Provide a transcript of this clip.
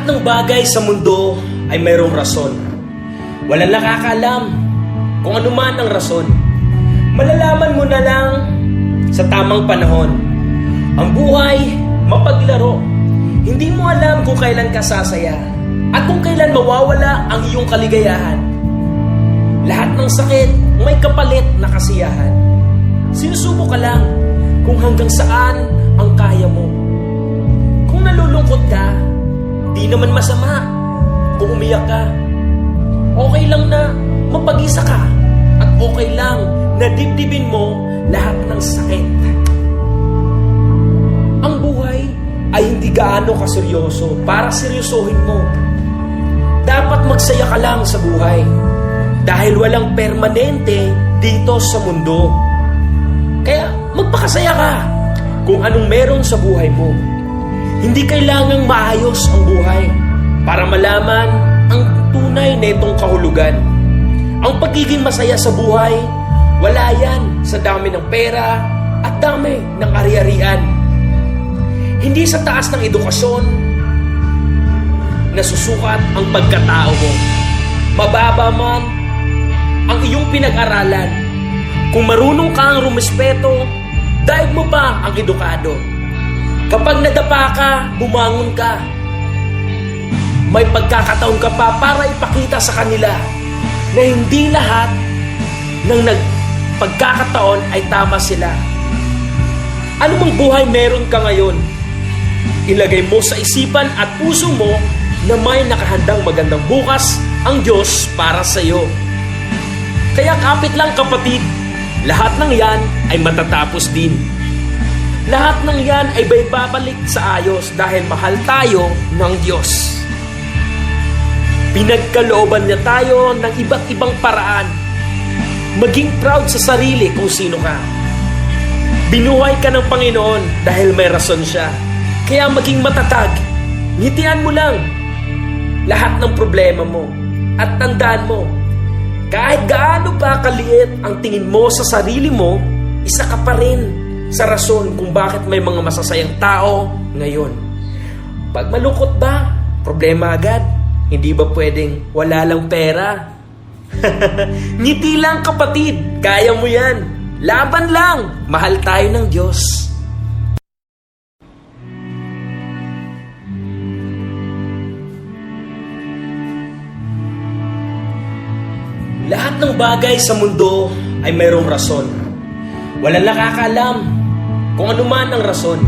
Lahat ng bagay sa mundo ay mayroong rason. Walang nakakaalam kung ano man ang rason. Malalaman mo na lang sa tamang panahon. Ang buhay, mapaglaro. Hindi mo alam kung kailan ka sasaya at kung kailan mawawala ang iyong kaligayahan. Lahat ng sakit may kapalit na kasiyahan. Sinusubo ka lang kung hanggang saan ang kaya mo. Kung nalulungkot ka, di naman masama kung umiyak ka. Okay lang na mapag-isa ka at okay lang na dibdibin mo lahat ng sakit. Ang buhay ay hindi gaano kaseryoso para seryosohin mo. Dapat magsaya ka lang sa buhay dahil walang permanente dito sa mundo. Kaya magpakasaya ka kung anong meron sa buhay mo. Hindi kailangang maayos ang buhay para malaman ang tunay na itong kahulugan. Ang pagiging masaya sa buhay, wala yan sa dami ng pera at dami ng ari-arian. Hindi sa taas ng edukasyon nasusukat ang pagkatao mo. Mababa man ang iyong pinag-aralan. Kung marunong kang rumespeto, daig mo pa ang edukado. Kapag nadapa ka, bumangon ka. May pagkakataon ka pa para ipakita sa kanila na hindi lahat ng pagkakataon ay tama sila. Ano mang buhay meron ka ngayon, ilagay mo sa isipan at puso mo na may nakahandang magandang bukas ang Diyos para sa iyo. Kaya kapit lang kapatid, lahat ng yan ay matatapos din. Lahat ng yan ay babalik sa ayos dahil mahal tayo ng Diyos. Pinagkalooban niya tayo ng iba't ibang paraan. Maging proud sa sarili kung sino ka. Binuhay ka ng Panginoon dahil may rason siya. Kaya maging matatag. Ngitian mo lang lahat ng problema mo. At tandaan mo, kahit gaano pa kaliit ang tingin mo sa sarili mo, isa ka pa rin sa rason kung bakit may mga masasayang tao ngayon. Pag malungkot ba, problema agad. Hindi ba pwedeng wala lang pera? Ngiti lang kapatid, kaya mo yan. Laban lang, mahal tayo ng Diyos. Lahat ng bagay sa mundo ay mayroong rason. Walang nakakaalam kung ano man ang rason.